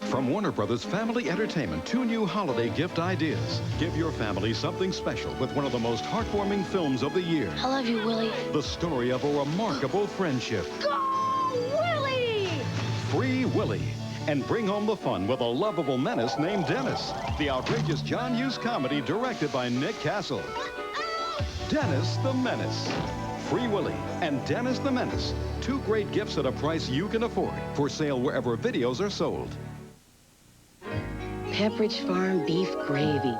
From Warner Brothers Family Entertainment, 2 new holiday gift ideas. Give your family something special with one of the most heartwarming films of the year. I love you, Willie. The story of a remarkable friendship. Go, Willie! Free Willy. And bring home the fun with a lovable menace named Dennis. The outrageous John Hughes comedy directed by Nick Castle. Dennis the Menace. Free Willy and Dennis the Menace. 2 great gifts at a price you can afford. For sale wherever videos are sold. Pepperidge Farm beef gravy.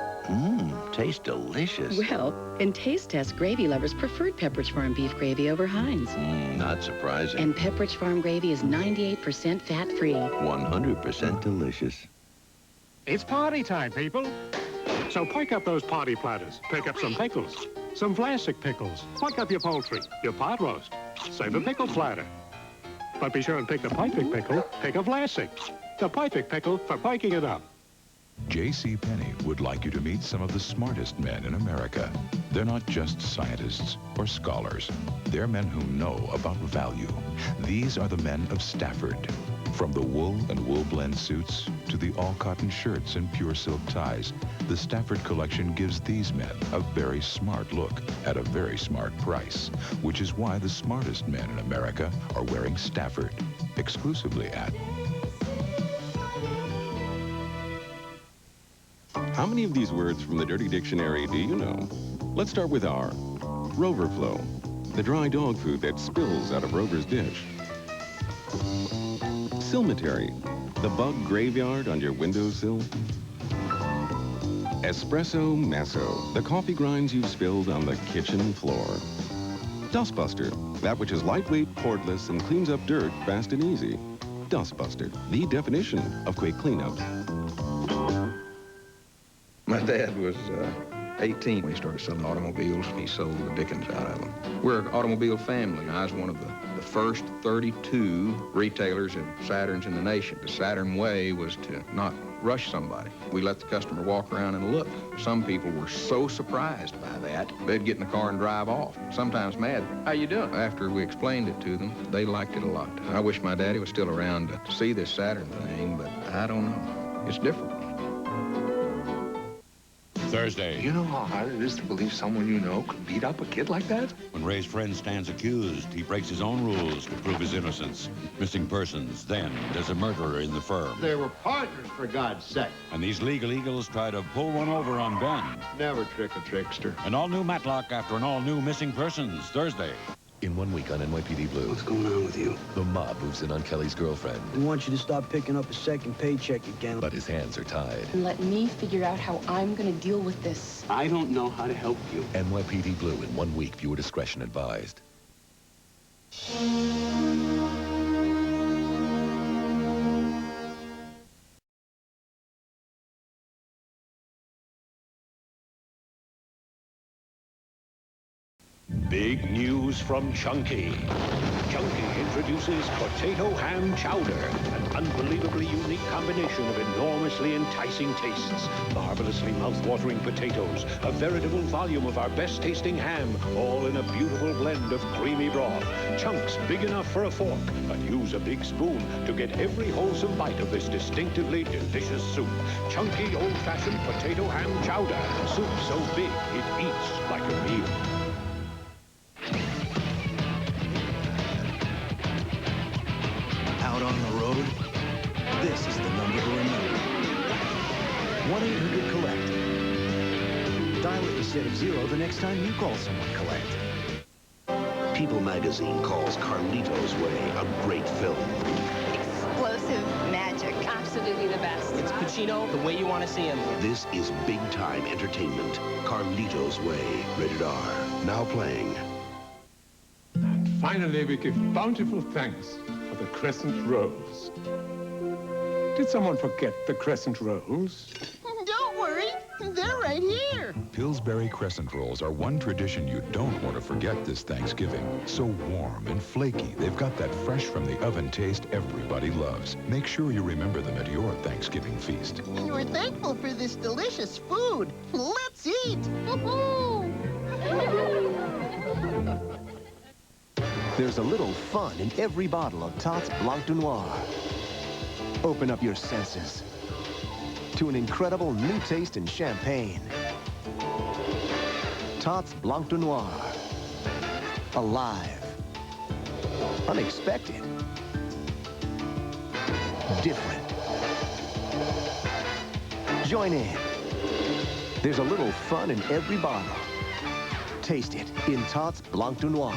Tastes delicious. Well, in taste test, gravy lovers preferred Pepperidge Farm beef gravy over Heinz. Not surprising. And Pepperidge Farm gravy is 98% fat-free. 100% delicious. It's party time, people. So pick up those party platters. Pick up some pickles, some Vlasic pickles. Pick up your poultry, your pot roast. Save a pickle platter. But be sure and pick the perfect pickle. Pick a Vlasic. The perfect pickle for piking it up. J.C. Penney would like you to meet some of the smartest men in America. They're not just scientists or scholars. They're men who know about value. These are the men of Stafford. From the wool and wool blend suits to the all-cotton shirts and pure silk ties, the Stafford collection gives these men a very smart look at a very smart price, which is why the smartest men in America are wearing Stafford, exclusively at... How many of these words from the Dirty Dictionary do you know? Let's start with R. Roverflow, the dry dog food that spills out of Rover's dish. Cemetery, the bug graveyard on your windowsill. Espresso Masso, the coffee grinds you've spilled on the kitchen floor. Dustbuster, that which is lightweight, cordless, and cleans up dirt fast and easy. Dustbuster, the definition of quick cleanups. My dad was 18 when he started selling automobiles. He sold the Dickens out of them. We're an automobile family. I was one of the first 32 retailers of Saturns in the nation. The Saturn way was to not rush somebody. We let the customer walk around and look. Some people were so surprised by that, they'd get in the car and drive off, sometimes mad. How you doing? After we explained it to them, they liked it a lot. I wish my daddy was still around to see this Saturn thing, but I don't know. It's different. Thursday. You know how hard it is to believe someone you know could beat up a kid like that? When Ray's friend stands accused, he breaks his own rules to prove his innocence. Missing persons. Then there's a murderer in the firm. They were partners, for God's sake. And these legal eagles try to pull one over on Ben. Never trick a trickster. An all-new Matlock after an all-new Missing Persons. Thursday. In 1 week on NYPD Blue. What's going on with you? The mob moves in on Kelly's girlfriend. We want you to stop picking up a second paycheck again. But his hands are tied. And let me figure out how I'm going to deal with this. I don't know how to help you. NYPD Blue in 1 week. Viewer discretion advised. Big news from Chunky. Chunky introduces potato ham chowder, an unbelievably unique combination of enormously enticing tastes, marvelously mouth-watering potatoes, a veritable volume of our best-tasting ham, all in a beautiful blend of creamy broth. Chunks big enough for a fork, but use a big spoon to get every wholesome bite of this distinctively delicious soup. Chunky old-fashioned potato ham chowder. Soup so big, it eats like a meal. Out on the road, this is the number to remember. 1-800-COLLECT. Dial it instead of 0 the next time you call someone collect. People magazine calls Carlito's Way a great film. Explosive magic. Absolutely the best. It's Pacino the way you want to see him. This is big-time entertainment. Carlito's Way, rated R. Now playing. And finally, we give bountiful thanks for the crescent rolls. Did someone forget the crescent rolls? Don't worry, they're right here. Pillsbury crescent rolls are one tradition you don't want to forget this Thanksgiving. So warm and flaky, they've got that fresh from the oven taste everybody loves. Make sure you remember them at your Thanksgiving feast. And we're thankful for this delicious food. Let's eat. There's a little fun in every bottle of Tots Blanc de Noir. Open up your senses to an incredible new taste in champagne. Tots Blanc de Noir. Alive. Unexpected. Different. Join in. There's a little fun in every bottle. Taste it in Tots Blanc de Noir.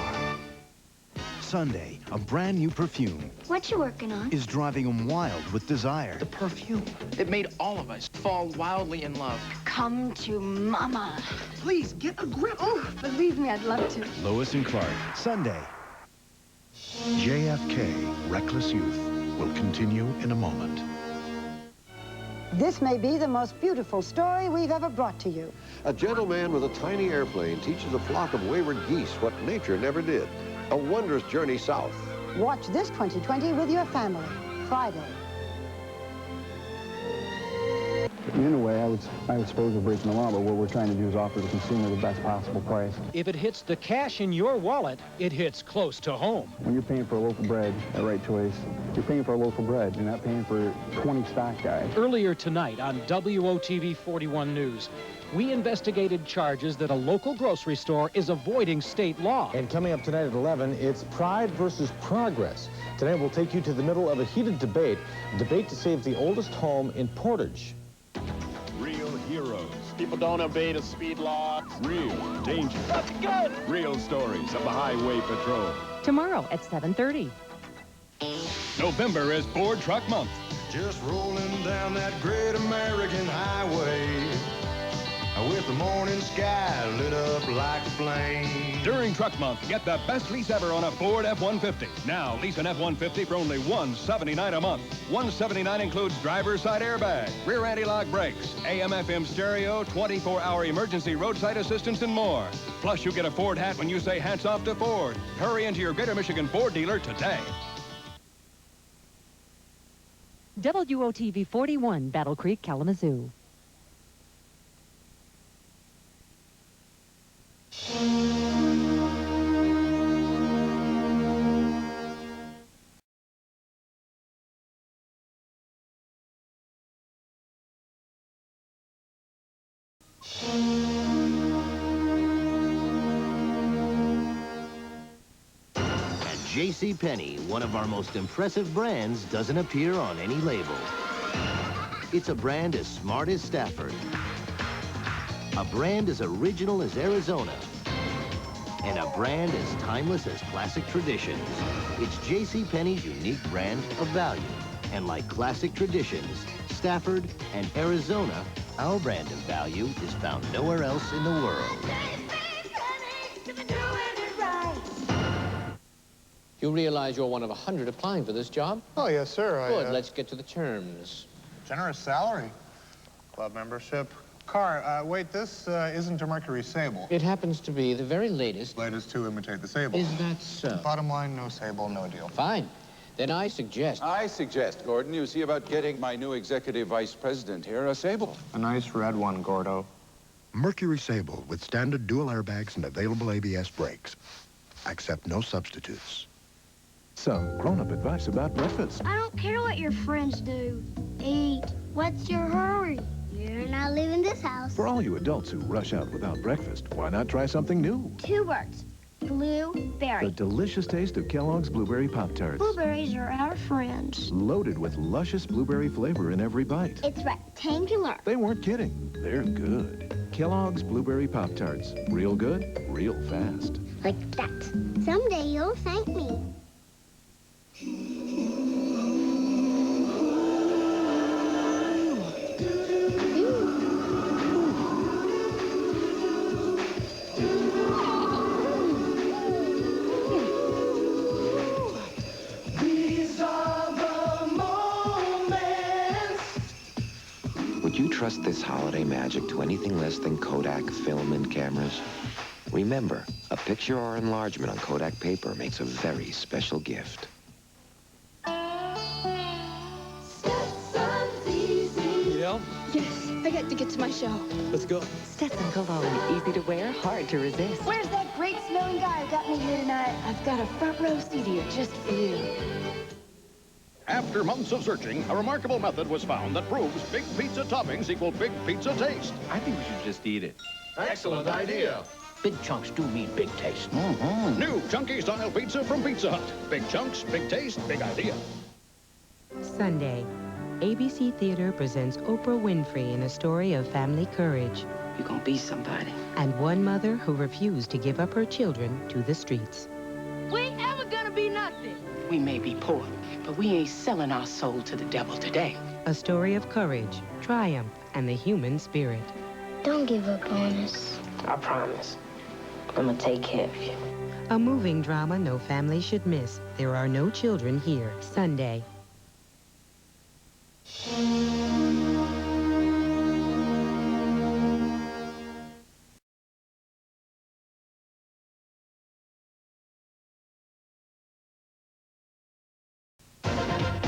Sunday, a brand new perfume What you working on? is driving him wild with desire. The perfume. It made all of us fall wildly in love. Come to Mama. Please, get a grip. Oh, believe me, I'd love to. Lois and Clark, Sunday. JFK, Reckless Youth, will continue in a moment. This may be the most beautiful story we've ever brought to you. A gentleman with a tiny airplane teaches a flock of wayward geese what nature never did. A wondrous journey south. Watch this 2020 with your family. Friday. In a way, I would suppose we're breaking the law, but what we're trying to do is offer the consumer the best possible price. If it hits the cash in your wallet, it hits close to home. When you're paying for a local bread at Right Choice, you're paying for a local bread. You're not paying for 20 stock guys. Earlier tonight on WOTV 41 News, we investigated charges that a local grocery store is avoiding state law. And coming up tonight at 11, it's Pride versus Progress. Tonight we'll take you to the middle of a heated debate to save the oldest home in Portage. Real heroes. People don't obey the speed law. Real danger. That's good. Real stories of the Highway Patrol. Tomorrow at 7:30. November is Ford Truck Month. Just rolling down that great American highway, with the morning sky lit up like a flame. During Truck Month, get the best lease ever on a Ford F-150. Now, lease an F-150 for only $179 a month. $179 includes driver's side airbag, rear anti-lock brakes, AM/FM stereo, 24-hour emergency roadside assistance, and more. Plus, you get a Ford hat when you say hats off to Ford. Hurry into your Greater Michigan Ford dealer today. WOTV 41, Battle Creek, Kalamazoo. JCPenney, one of our most impressive brands, doesn't appear on any label. It's a brand as smart as Stafford. A brand as original as Arizona. And a brand as timeless as classic traditions. It's JCPenney's unique brand of value. And like classic traditions, Stafford and Arizona, our brand of value is found nowhere else in the world. You realize you're one of 100 applying for this job? Oh, yes, sir. Good. Let's get to the terms. Generous salary, club membership, car. Wait, this isn't a Mercury Sable. It happens to be the very latest. Latest to imitate the Sable. Is that so? Bottom line, no Sable, no deal. Fine. Then I suggest, Gordon, you see about getting my new executive vice president here a Sable. A nice red one, Gordo. Mercury Sable with standard dual airbags and available ABS brakes. Accept no substitutes. Some grown-up advice about breakfast. I don't care what your friends do. Eat. What's your hurry? You're not leaving this house. For all you adults who rush out without breakfast, why not try something new? 2 words. Blueberry. The delicious taste of Kellogg's Blueberry Pop-Tarts. Blueberries are our friends. Loaded with luscious blueberry flavor in every bite. It's rectangular. They weren't kidding. They're good. Kellogg's Blueberry Pop-Tarts. Real good, real fast. Like that. Someday you'll thank me. Would you trust this holiday magic to anything less than Kodak film and cameras? Remember, a picture or enlargement on Kodak paper makes a very special gift. Yeah? Yes, I got to get to my show. Let's go. Stetson Cologne, easy to wear, hard to resist. Where's that great smelling guy who got me here tonight? I've got a front row seat here just for you. After months of searching, a remarkable method was found that proves big pizza toppings equal big pizza taste. I think we should just eat it. Excellent idea. Big chunks do mean big taste. New chunky-style pizza from Pizza Hut. Big chunks, big taste, big idea. Sunday, ABC Theater presents Oprah Winfrey in a story of family courage. You're gonna be somebody. And one mother who refused to give up her children to the streets. We ain't ever gonna be nothing. We may be poor, but we ain't selling our soul to the devil today. A story of courage, triumph, and the human spirit. Don't give up on us. I promise. I'm gonna take care of you. A moving drama no family should miss. There are no children here. Sunday.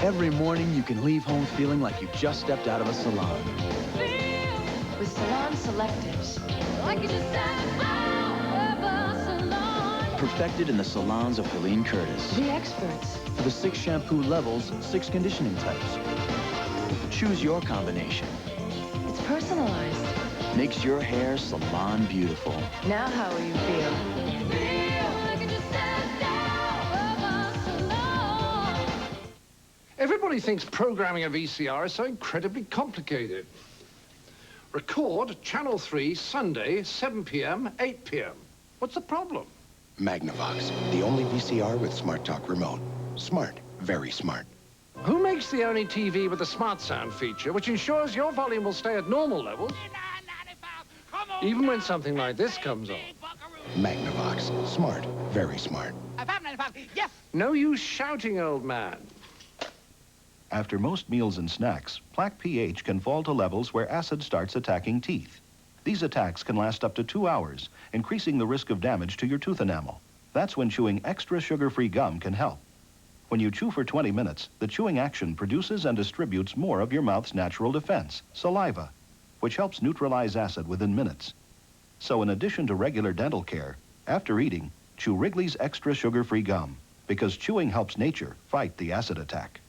Every morning you can leave home feeling like you just stepped out of a salon. With Salon Selectives. Like you just sat out of a salon. Perfected in the salons of Helene Curtis. The experts. For the 6 shampoo levels, 6 conditioning types. Choose your combination. It's personalized. Makes your hair salon beautiful. Now how will you feel? Everybody thinks programming a VCR is so incredibly complicated. Record Channel 3, Sunday, 7 p.m., 8 p.m. What's the problem? Magnavox, the only VCR with Smart Talk remote. Smart, very smart. Who makes the only TV with a smart sound feature, which ensures your volume will stay at normal levels, even when something like this comes on? Magnavox, smart, very smart. Yes! No use shouting, old man. After most meals and snacks, plaque pH can fall to levels where acid starts attacking teeth. These attacks can last up to 2 hours, increasing the risk of damage to your tooth enamel. That's when chewing extra sugar-free gum can help. When you chew for 20 minutes, the chewing action produces and distributes more of your mouth's natural defense, saliva, which helps neutralize acid within minutes. So in addition to regular dental care, after eating, chew Wrigley's extra sugar-free gum, because chewing helps nature fight the acid attack.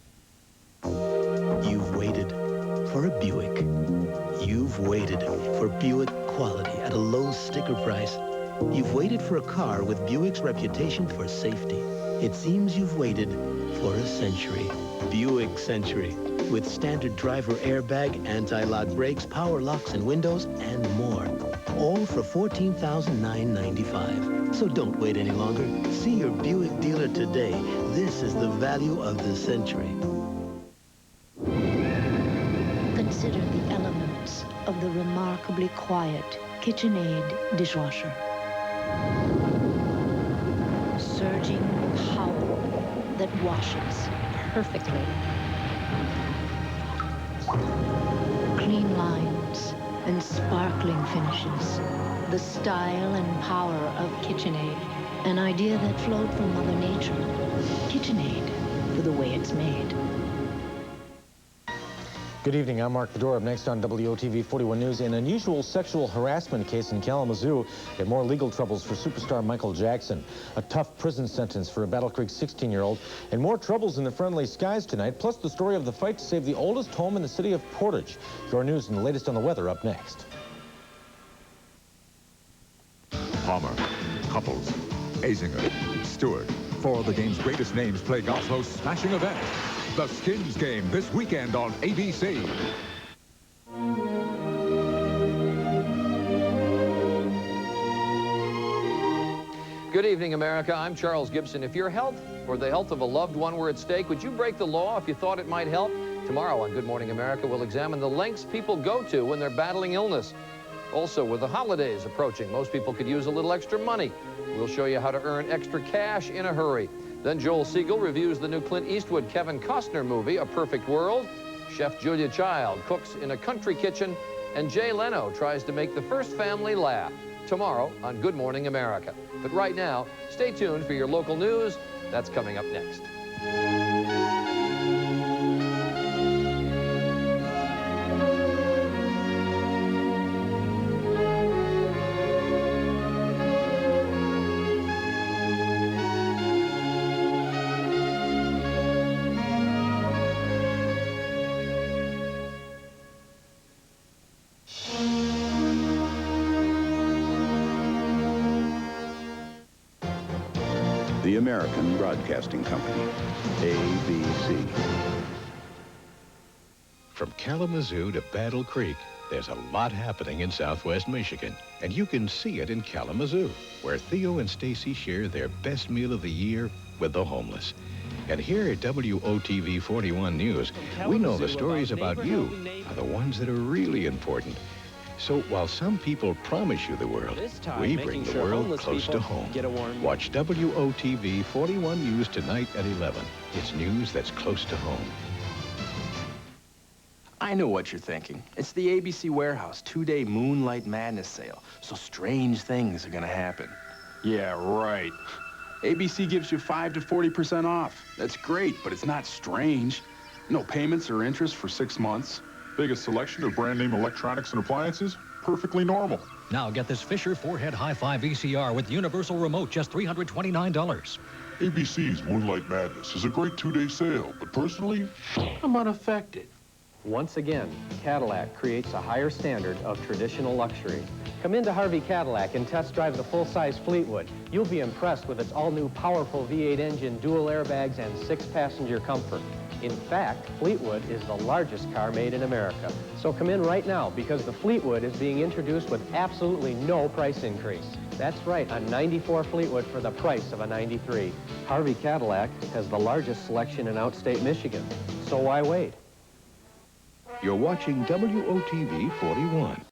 You've waited for a Buick. You've waited for Buick quality at a low sticker price. You've waited for a car with Buick's reputation for safety. It seems you've waited for a century. Buick Century, with standard driver airbag, anti-lock brakes, power locks and windows, and more. All for $14,995. So don't wait any longer. See your Buick dealer today. This is the value of the century. Consider the elements of the remarkably quiet KitchenAid dishwasher. Surging power that washes perfectly. Clean lines and sparkling finishes. The style and power of KitchenAid. An idea that flowed from Mother Nature. KitchenAid, for the way it's made. Good evening, I'm Mark Fedora. Up next on WOTV 41 News, an unusual sexual harassment case in Kalamazoo and more legal troubles for superstar Michael Jackson. A tough prison sentence for a Battle Creek 16-year-old, and more troubles in the friendly skies tonight, plus the story of the fight to save the oldest home in the city of Portage. Your news and the latest on the weather up next. Palmer, Couples, Azinger, Stewart. 4 of the game's greatest names play golf's most smashing event. The Skins Game this weekend on ABC. Good evening, America. I'm Charles Gibson. If your health or the health of a loved one were at stake, would you break the law if you thought it might help? Tomorrow on Good Morning America, we'll examine the lengths people go to when they're battling illness. Also, with the holidays approaching, most people could use a little extra money. We'll show you how to earn extra cash in a hurry. Then Joel Siegel reviews the new Clint Eastwood Kevin Costner movie, A Perfect World. Chef Julia Child cooks in a country kitchen. And Jay Leno tries to make the first family laugh. Tomorrow on Good Morning America. But right now, stay tuned for your local news. That's coming up next. American Broadcasting Company, ABC. From Kalamazoo to Battle Creek, there's a lot happening in Southwest Michigan, and you can see it in Kalamazoo, where Theo and Stacy share their best meal of the year with the homeless. And here at WOTV 41 News, we know the stories about you are the ones that are really important. So while some people promise you the world, we bring the world close to home. Watch WOTV 41 News tonight at 11. It's news that's close to home. I know what you're thinking. It's the ABC Warehouse 2-day Moonlight Madness sale, so strange things are gonna happen. Yeah, right. ABC gives you 5 to 40% off. That's great, but it's not strange. No payments or interest for 6 months. Biggest selection of brand name electronics and appliances? Perfectly normal. Now get this Fisher 4-head hi-fi VCR with universal remote, just $329. ABC's Moonlight Madness is a great 2-day sale, but personally, I'm unaffected. Once again, Cadillac creates a higher standard of traditional luxury. Come into Harvey Cadillac and test drive the full-size Fleetwood. You'll be impressed with its all-new powerful V8 engine, dual airbags, and 6-passenger comfort. In fact, Fleetwood is the largest car made in America. So come in right now, because the Fleetwood is being introduced with absolutely no price increase. That's right, a 94 Fleetwood for the price of a 93. Harvey Cadillac has the largest selection in outstate Michigan. So why wait? You're watching WOTV 41.